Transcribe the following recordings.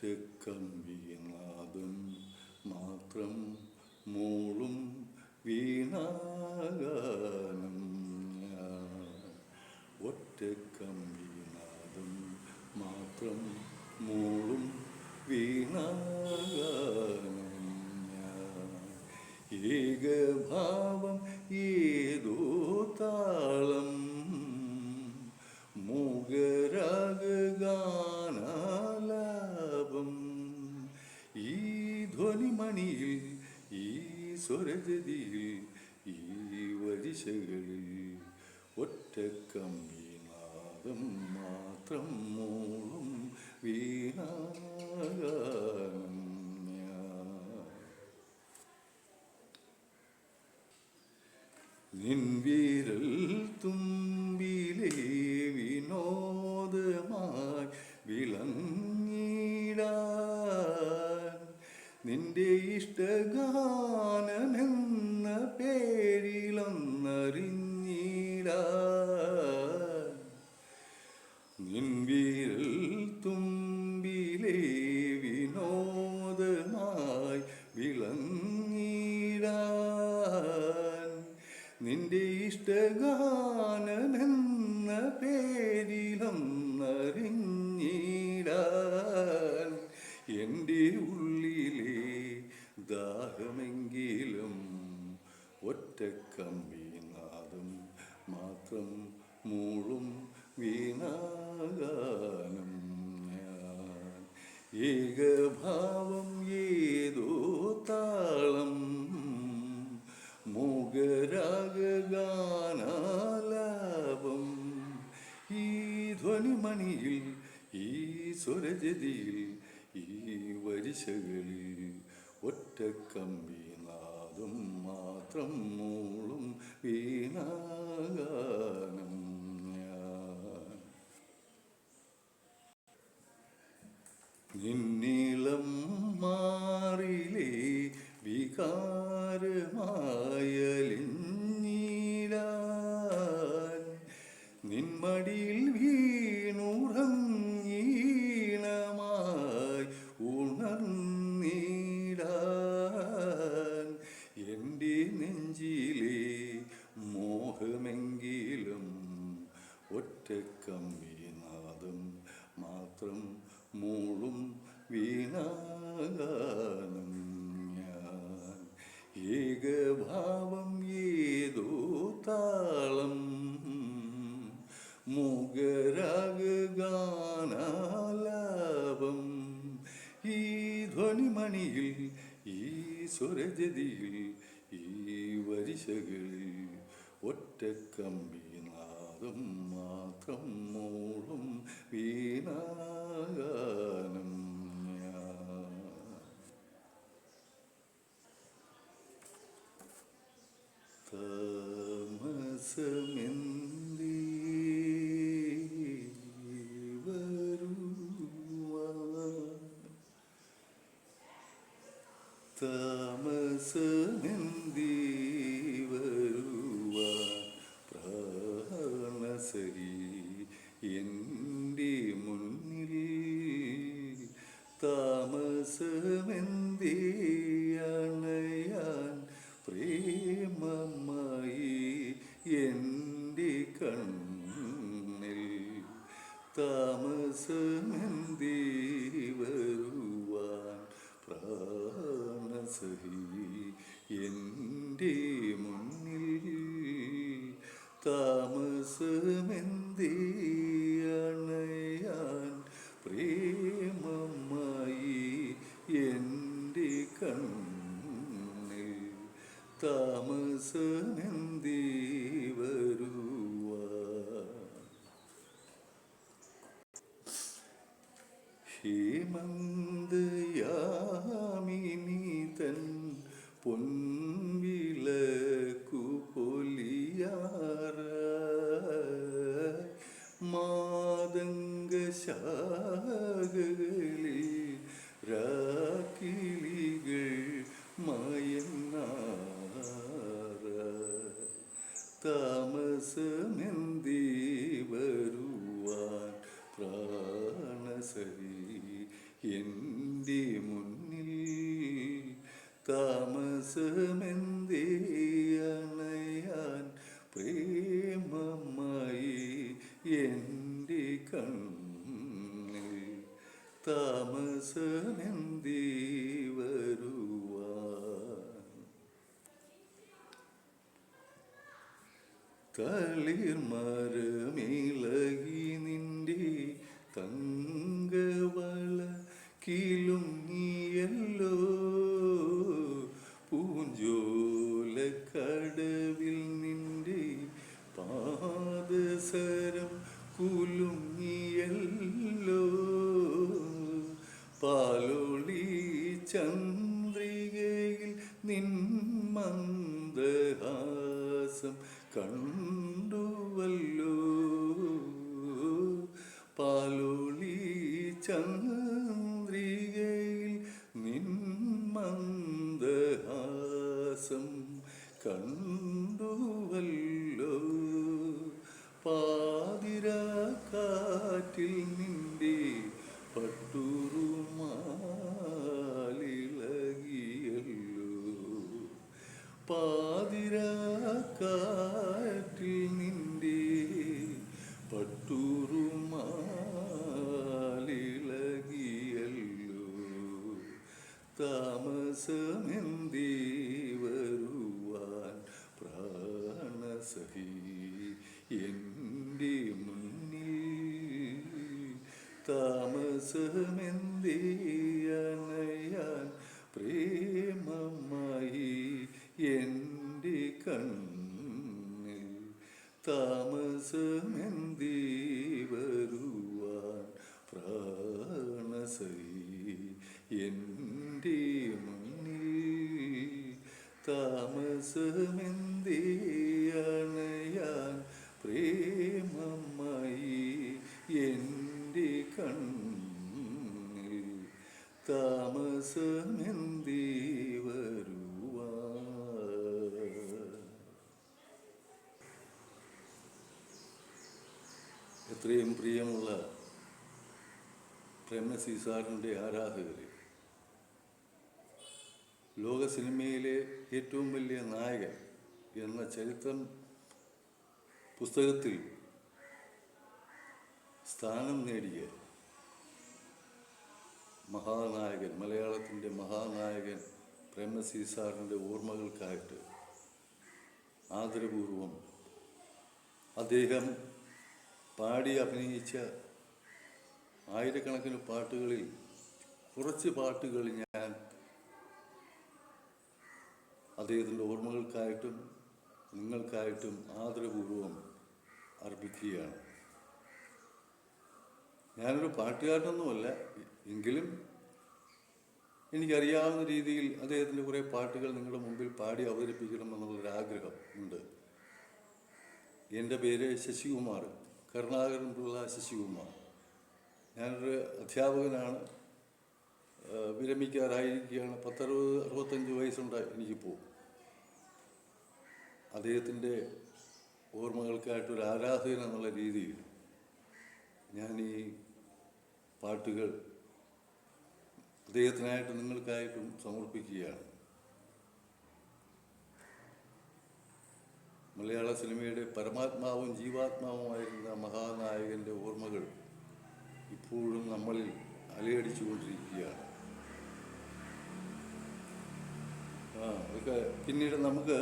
ഒറ്റക്കമ്പിനാദം മാത്രം മൂളും വീണാഗാനം ഒറ്റക്കമ്പിനാദം മാത്രം മൂളും വീണാഗാനം ഏകഭാവം ഏതോ താളം മൂകരാഗാനാലാപം ഈ ധ്വനിമണിയിൽ ഈ സ്വരജതിയിൽ ഈ വരിശകളിൽ ഒറ്റക്കമ്പിനാദം മാത്രം മൂളും വീണാഗാനം നിൻവിരൽ തുമ്പിലെ വിനോദമായി വിളങ്ങിടാൻ നിന്റെ ഇഷ്ടഗാനമെന്ന പേരിലൊന്നറിഞ്ഞിടാൻ നിൻവിരൽ തുമ്പിലെ വിനോദമായി വിളങ്ങിടാൻ നിന്റെ ഇഷ്ടഗാനമെന്ന പേരിലൊന്നറിഞ്ഞിടാൻ എൻ്റെ ഉള്ളിലെ ദാഹമെങ്കിലും ഒറ്റക്കമ്പിനാദം മാത്രം മൂളും വീണാഗാനം ഏകഭാവം ഏതോ താളം മൂകരാഗാനാലാപം ഈ ധ്വനിമണിയിൽ ഈ സ്വരജതിയിൽ ഈ വരിശകളിൽ ഒറ്റക്കമ്പിനാദം മാത്രം മൂളും വീണാഗാനം നിന്നിളം മാറിലേ വികാരമായലിഞ്ഞിടാൻ നിന്മടിയിൽ വീണുറങ്ങീണമായി ഉണർന്നിടാൻ എൻ്റെ നെഞ്ചിലെ മോഹമെങ്കിലും ഒറ്റക്കമ്പിനാദം മാത്രം മൂളും വീണാഗാനം ഏകഭാവം ഏതോ താളം മൂകരാഗാനാലാപം ഈ ധ്വനിമണിയിൽ ഈ സ്വരജതിയിൽ ഈ വരിശകളിൽ ഒറ്റക്കമ്പിനാദം മാത്രം മൂളും വീണാഗാനം താമസമെന്തേ വരുവാൻ താമസമെന്തേ വരുവാൻ പ്രാണസരി എൻ്റെ മുന്നിൽ താമസമെന്തേ അണയാൻ പ്രേമമായി എൻ്റെ കണ്ണിൽ താമസമെന്തേ വരുവാൻ പ്രാണസരി എൻ്റെ മുന്നിൽ താമസമെന്തേ അണയാൻ പ്രേമമായി എൻ്റെ കണ്ണിൽ താമസമെന്തേ വരുവാൻ ഹേമന്തയാമിനി തൻ പൊൻവിളക്കു പൊലിയാറായി മാതംഗശാഖകളിൽ രാക്കിളികൾ മയങ്ങാറായി താമസമെന്തേ വരുവാൻ പ്രാണസരി എൻ്റെ മുന്നിൽ താമസമെന്തേ അണയാൻ പ്രേമമായി എൻ്റെ കണ്ണിൽ താമസമെന്തേ വരുവാൻ തളിർമരമിളകി നിന്റെ തങ്കവള കിലുങ്ങിയല്ലോ പൂഞ്ചോലക്കടവിൽ നിന്റെ പാദസരം കുലുങ്ങിയല്ലോ പാലൊളി ചന്ദ്രികയിൽ നിൻ മന്ദഹാസം കണ്ടുവല്ലോ പാലൊളി ചന്ദ്രികയിൽ നിൻ മന്ദഹാസം കണ്ടുവല്ലോ പാതിരാക്കാറ്റിൽ നിന്റെ പട്ടുറുമാലിളകിയല്ലോ പാതിരാക്കാറ്റിൽ നിന്റെ പട്ടുറുമാലിളകിയല്ലോ താമസമെന്തേ വരുവാൻ പ്രാണസഖി എൻ്റെ മുന്നിൽ താമസമെന്തേ അണയാൻ പ്രേമമായി എൻ്റെ കണ്ണിൽ താമസമെന്തേ വരുവാൻ പ്രാണസഖി എൻ്റെ മുന്നിൽ താമസമെന്തേ അണയാൻ പ്രേമമായി എൻ്റെ കണ്ണിൽ താമസമെന്തേ വരുവാൻ. എത്രയും പ്രിയമുള്ള പ്രേംനസീർ സാറിൻ്റെ ആരാധകരെ, ലോക സിനിമയിലെ ഏറ്റവും വലിയ നായകൻ എന്ന ചരിത്രം പുസ്തകത്തിൽ സ്ഥാനം നേടിയ മഹാനായകൻ, മലയാളത്തിൻ്റെ മഹാനായകൻ പ്രേംനസീർ സാറിൻ്റെ ഓർമ്മകൾക്കായിട്ട് ആദരപൂർവം അദ്ദേഹം പാടി അഭിനയിച്ച ആയിരക്കണക്കിന് പാട്ടുകളിൽ കുറച്ച് പാട്ടുകൾ ഞാൻ അദ്ദേഹത്തിൻ്റെ ഓർമ്മകൾക്കായിട്ടും നിങ്ങൾക്കായിട്ടും ആദരപൂർവം അർപ്പിക്കുകയാണ്. ഞാനൊരു പാട്ടുകാരനൊന്നുമല്ല, എങ്കിലും എനിക്കറിയാവുന്ന രീതിയിൽ അദ്ദേഹത്തിൻ്റെ കുറേ പാട്ടുകൾ നിങ്ങളുടെ മുമ്പിൽ പാടി അവതരിപ്പിക്കണമെന്നുള്ളൊരാഗ്രഹം ഉണ്ട്. എൻ്റെ പേര് ശശികുമാർ, കരുണാകരൻ പിള്ള ശശികുമാർ. ഞാനൊരു അധ്യാപകനാണ്, വിരമിക്കാറായിരിക്കുകയാണ്. 65 വയസ്സുണ്ട് എനിക്കിപ്പോൾ. അദ്ദേഹത്തിൻ്റെ ഓർമ്മകൾക്കായിട്ടൊരു ആരാധകൻ എന്നുള്ള രീതിയിൽ ഞാൻ ഈ പാട്ടുകൾ അദ്ദേഹത്തിനായിട്ടും നിങ്ങൾക്കായിട്ടും സമർപ്പിക്കുകയാണ്. മലയാള സിനിമയുടെ പരമാത്മാവും ജീവാത്മാവുമായിരുന്ന മഹാനായകൻ്റെ ഓർമ്മകൾ ഇപ്പോഴും നമ്മളിൽ അലയടിച്ചുകൊണ്ടിരിക്കുകയാണ്. അതൊക്കെ പിന്നീട് നമുക്ക്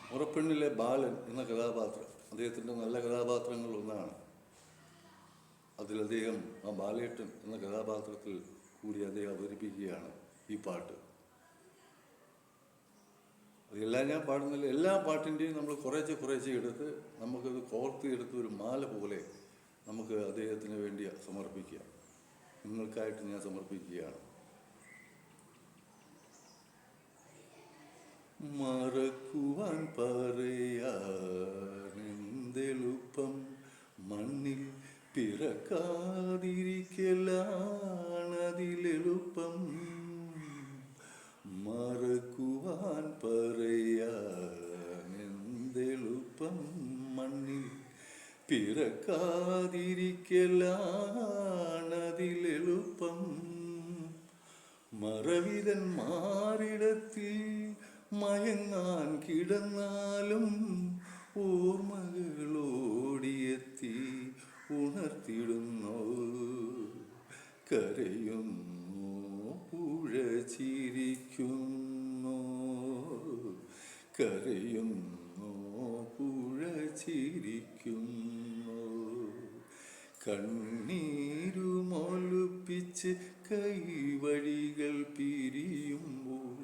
മുറപ്പെണ്ണിലെ ബാലൻ എന്ന കഥാപാത്രം അദ്ദേഹത്തിൻ്റെ നല്ല കഥാപാത്രങ്ങളൊന്നാണ്. അതിൽ അദ്ദേഹം ആ ബാലേട്ടൻ എന്ന കഥാപാത്രത്തിൽ കൂടി അദ്ദേഹം അവതരിപ്പിക്കുകയാണ് ഈ പാട്ട്. അതെല്ലാം ഞാൻ പാടുന്നില്ല, എല്ലാ പാട്ടിൻ്റെയും നമ്മൾ കുറേശ്ശെ എടുത്ത് നമുക്കത് കോർത്തിയെടുത്ത് ഒരു മാല പോലെ നമുക്ക് അദ്ദേഹത്തിന് വേണ്ടി സമർപ്പിക്കാം. നിങ്ങൾക്കായിട്ട് ഞാൻ സമർപ്പിക്കുകയാണ്. മറക്കുവാൻ പറയാനെന്തെളുപ്പം, മണ്ണിൽ പിറക്കാതിരിക്കലാണതിലെളുപ്പം. മറക്കുവാൻ പറയാനെന്തെളുപ്പം, മണ്ണിൽ പിറക്കാതിരിക്കലാണതിലെളുപ്പം. അതിലെളുപ്പം മറവിതന്മാരിടത്തിൽ മയങ്ങാൻ കിടന്നാലും ഓർമ്മകളോടിയെത്തി ഉണർത്തിടുന്നു. കരയുന്നു, പുഴ ചിരിക്കുന്നു. കരയുന്നു, പുഴ ചിരിക്കുന്നു. കണ്ണീരുമൊലിപ്പിച്ച് കൈവഴികൾ പിരിയുമ്പോൾ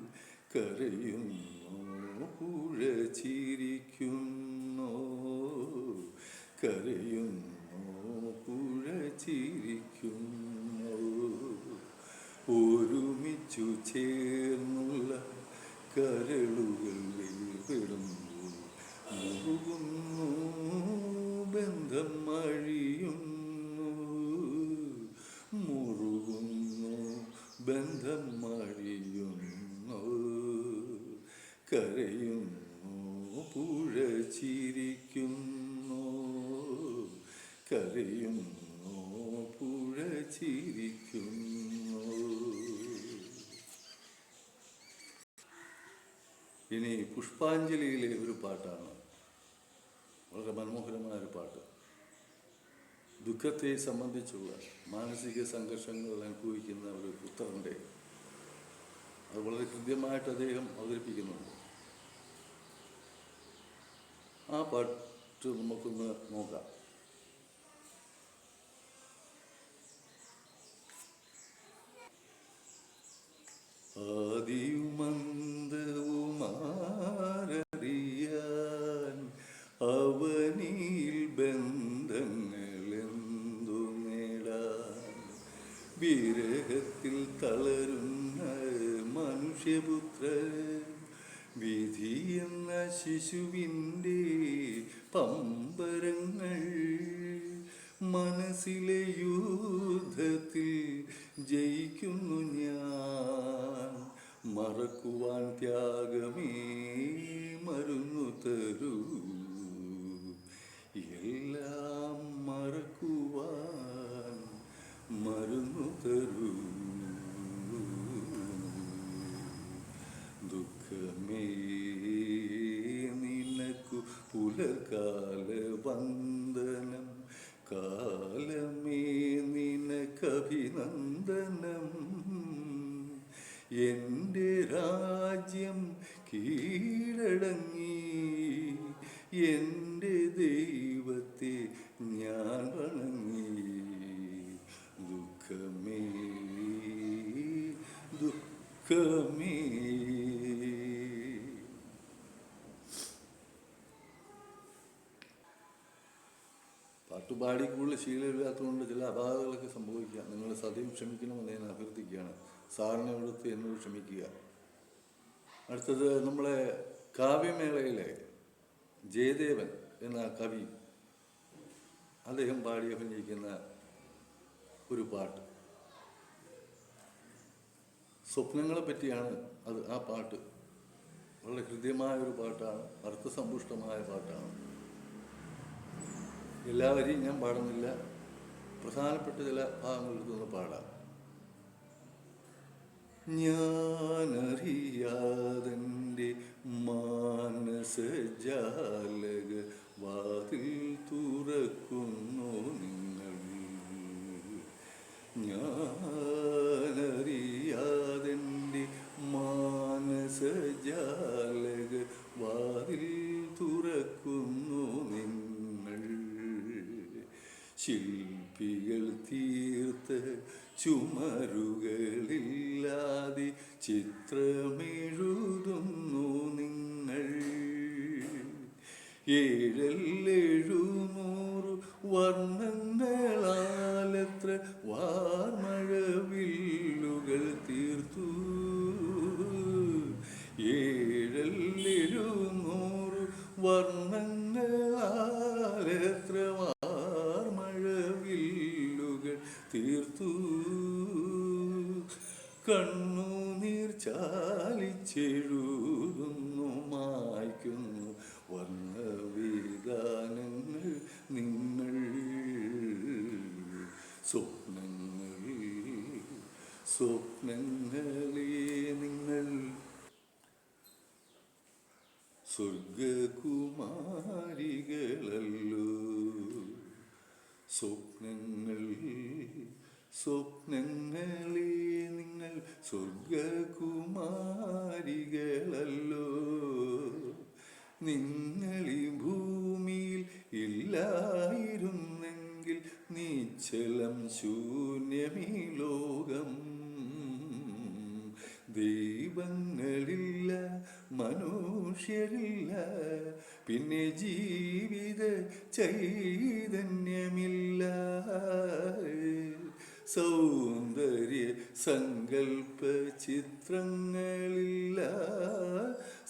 കരയുന്നു, പുഴ ചിരിക്കുന്നു. കരയുന്നു, പുഴ ചിരിക്കുന്നു. ഒരുമിച്ചു ചേർന്നുള്ള കരളുകൾ വേർപെടുമ്പോൾ മുറുകുന്നു, ബന്ധം അഴിയുന്നു. മുറുകുന്നു, ബന്ധം അഴിയുന്നു. കരയുന്നു, പുഴ ചിരിക്കുന്നു. കരയുന്നു, പുഴ ചിരിക്കുന്നു. ഇനി പുഷ്പാഞ്ജലിയിലെ ഒരു പാട്ടാണ്, വളരെ മനോഹരമായ ഒരു പാട്ട്. ദുഃഖത്തെ സംബന്ധിച്ചുള്ള മാനസിക സംഘർഷങ്ങൾ അനുഭവിക്കുന്ന ഒരു പുത്രൻ്റെ അത് വളരെ കൃത്യമായിട്ട് അദ്ദേഹം അവതരിപ്പിക്കുന്നുണ്ട്. ആ പാട്ട് നമുക്കൊന്ന് നോക്കാം. ആദിയുമന്തവുമാരറിയാൻ അവനിൽ ബന്ധങ്ങളെന്തു നേടാൻ വിരഹത്തിൽ തളരുന്ന മനുഷ്യപുത്രൻ വിധി എന്ന ശിശുവിൻ്റെ പമ്പരങ്ങൾ മനസ്സിലെ യുദ്ധത്തിൽ ജയിക്കുന്നു ഞാൻ. മറക്കുവാൻ ത്യാഗമേ മരുന്നു തരൂ, എല്ലാം മറക്കുവാൻ മരുന്നു തരൂ. ദുഃഖമേ നിനക്കു പുലർകാല വന്ദനം, കാലമേ നിനക്കഭിനന്ദനം. എൻ്റെ രാജ്യം കീഴടങ്ങി എൻ്റെ ദൈവത്തെ ഞാൻ വണങ്ങി. ദുഃഖമേ ദുഃഖമേ. പാട്ടുപാടി കൂടുതൽ ശീലമില്ലാത്തതുകൊണ്ട് ചില അപാകതകളൊക്കെ സംഭവിക്കാം. നിങ്ങൾ സദ്യം ക്ഷമിക്കണമെന്ന് ഞാൻ അഭ്യർത്ഥിക്കുകയാണ്. സാറിനെ എടുത്ത് എന്നോട് ക്ഷമിക്കുക. അടുത്തത് നമ്മളെ കാവ്യമേളയിലെ ജയദേവൻ എന്ന കവി അദ്ദേഹം പാടി അഭിനയിക്കുന്ന ഒരു പാട്ട്, സ്വപ്നങ്ങളെ പറ്റിയാണ് അത്. ആ പാട്ട് വളരെ ഹൃദ്യമായ ഒരു പാട്ടാണ്, അർത്ഥസമ്പുഷ്ടമായ പാട്ടാണ്. എല്ലാവരെയും ഞാൻ പാടുന്നില്ല, പ്രധാനപ്പെട്ട ചില ഭാഗങ്ങളിൽ നിന്ന് പാടാം. ഞാനറിയാതെൻ്റെ മാനസജാലക വാതിൽ തുറക്കുന്നു നിങ്ങൾ. ഞാനറിയാതെൻ്റെ മാനസജാലക വാതിൽ തുറക്കുന്നു നിങ്ങൾ. ശില്പികൾ തീർത്ത ചുമരുകളില്ലാതെ ചിത്രമെഴുതുന്നു നിങ്ങൾ. 700 വർണ്ണങ്ങളാലെത്ര വാർമഴവില്ലുകൾ തീർത്തു. 700 വർണ്ണങ്ങളാലെത്ര വാർമഴവില്ലുകൾ തീർത്തു. കണ്ണുനീർ ചാലിച്ചെഴുതുന്നു, മായ്ക്കുന്നു വർണ്ണവിധാനങ്ങൾ നിങ്ങൾ. സ്വപ്നങ്ങൾ സ്വപ്നങ്ങളെ നിങ്ങൾ സ്വർഗകുമാരികളല്ലോ. സ്വപ്നങ്ങളെ നിങ്ങൾ സ്വർഗകുമാരികളല്ലോ. നിങ്ങളീ ഭൂമിയിൽ ഇല്ലായിരുന്നെങ്കിൽ നിശ്ചലം ശൂന്യമീ ലോകം. ദൈവങ്ങളില്ല, മനുഷ്യരില്ല, പിന്നെ ജീവിത ചൈതന്യമില്ല. സൗന്ദര്യ സങ്കൽപ്പ ചിത്രങ്ങളില്ല,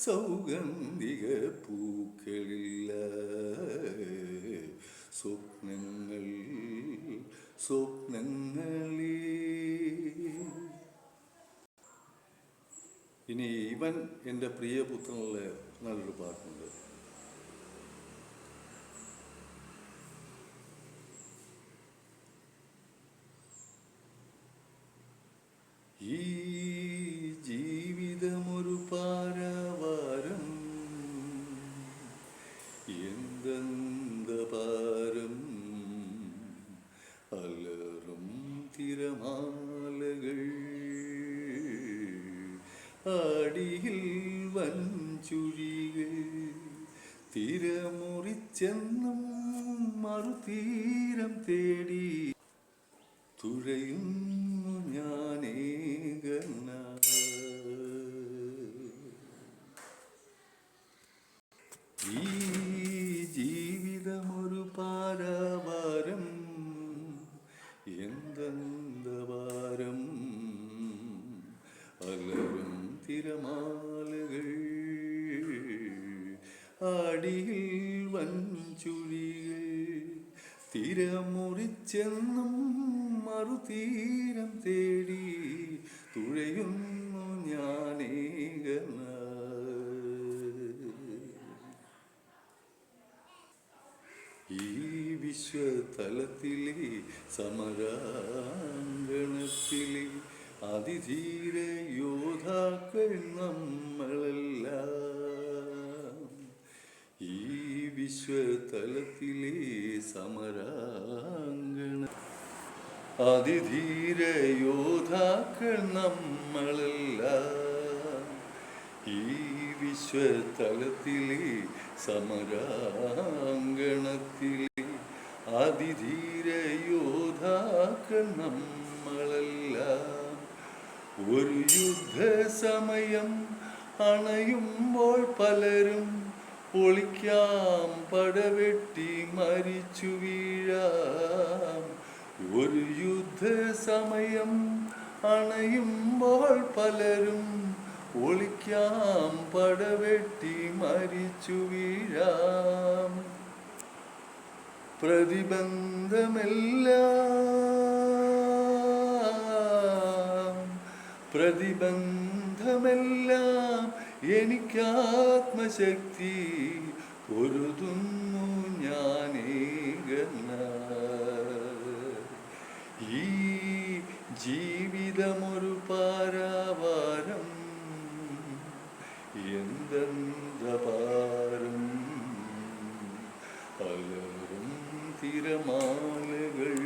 സൗഗന്ധിക പൂക്കളില്ല. സ്വപ്നങ്ങളേ. ഇനി ഇവൻ എൻ്റെ പ്രിയപുത്രനുള്ള നല്ലൊരു പാട്ടുണ്ട്. ഈ ജീവിതമൊരു പാരാവാരം, എന്തെന്തപാരം, അലറും തിരമാലകൾ, ആടിയിൽ വൻചുഴികൾ, തിരമുറിച്ചെന്നും മറുതീരം തേടി തുഴയുന്നു ഞാനേകനായി. ഈ ജീവിതമൊരു പാരാവാരം, എന്തെന്തപാരം, അലറും തിരമാലകൾ, ആടിയിൽ വൻചുഴികൾ, തിരമുറിച്ചെന്നും മറുതീരം തേടി തുഴയുന്നു ഞാനേകനായി. ഈ വിശ്വതലത്തിലെ സമരാങ്കണത്തിലെ അതിധീര യോദ്ധാക്കൾ നമ്മളെല്ലാം. ഈ വിശ്വതലത്തിലെ സമരാങ്കണ അതിധീര യോദ്ധാക്കൾ നമ്മളെല്ലാം. ഈ വിശ്വതലത്തിലെ സമരാങ്കണത്തിലെ അതിധീര യോദ്ധാക്കൾ നമ്മളെല്ലാം. ഒരു യുദ്ധസമയം അണയുമ്പോൾ പലരും ഒളിക്കാം, പടവെട്ടി മരിച്ചു വീഴാം. ഒരു യുദ്ധസമയം അണയുമ്പോൾ പലരും ഒളിക്കാം, പടവെട്ടി മരിച്ചു വീഴാം. പ്രതിബന്ധമെല്ലാം എനിക്കാത്മശക്തി പൊരുതുന്നു ഞാനേകനായി. ഈ ജീവിതമൊരു പാരാവാരം, എന്തെന്തപാരം, അലറും തിരമാലകൾ,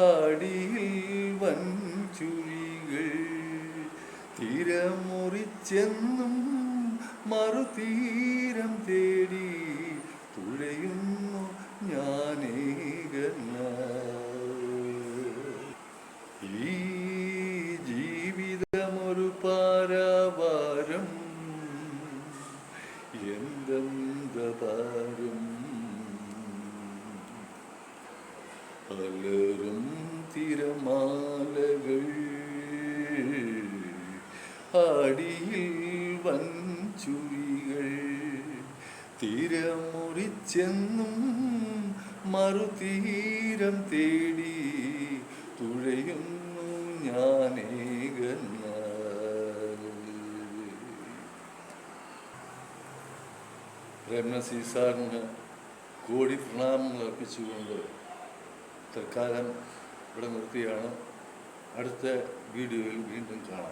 ആടിയിൽ വൻചുഴികൾ, തിരമുറിച്ചെന്നും മറുതീരം തേടി തുഴയുന്നു ഞാനേകനായി. ഈ ജീവിതമൊരു പാരാവാരം, എന്തെന്തപാരം, അലറും തിരമാലകൾ, ആടിയിൽ വൻചുഴികൾ, തിരമുറിച്ചെന്നും മറുതീരം തേടി തുഴയുന്നു ഞാനേകനായി. പ്രേംനസീർ സാറിന് കോടി പ്രണാമങ്ങൾ അർപ്പിച്ചുകൊണ്ട് തൽക്കാലം ഇവിടെ നിർത്തിയാണ്. അടുത്ത വീഡിയോയിൽ വീണ്ടും കാണാം.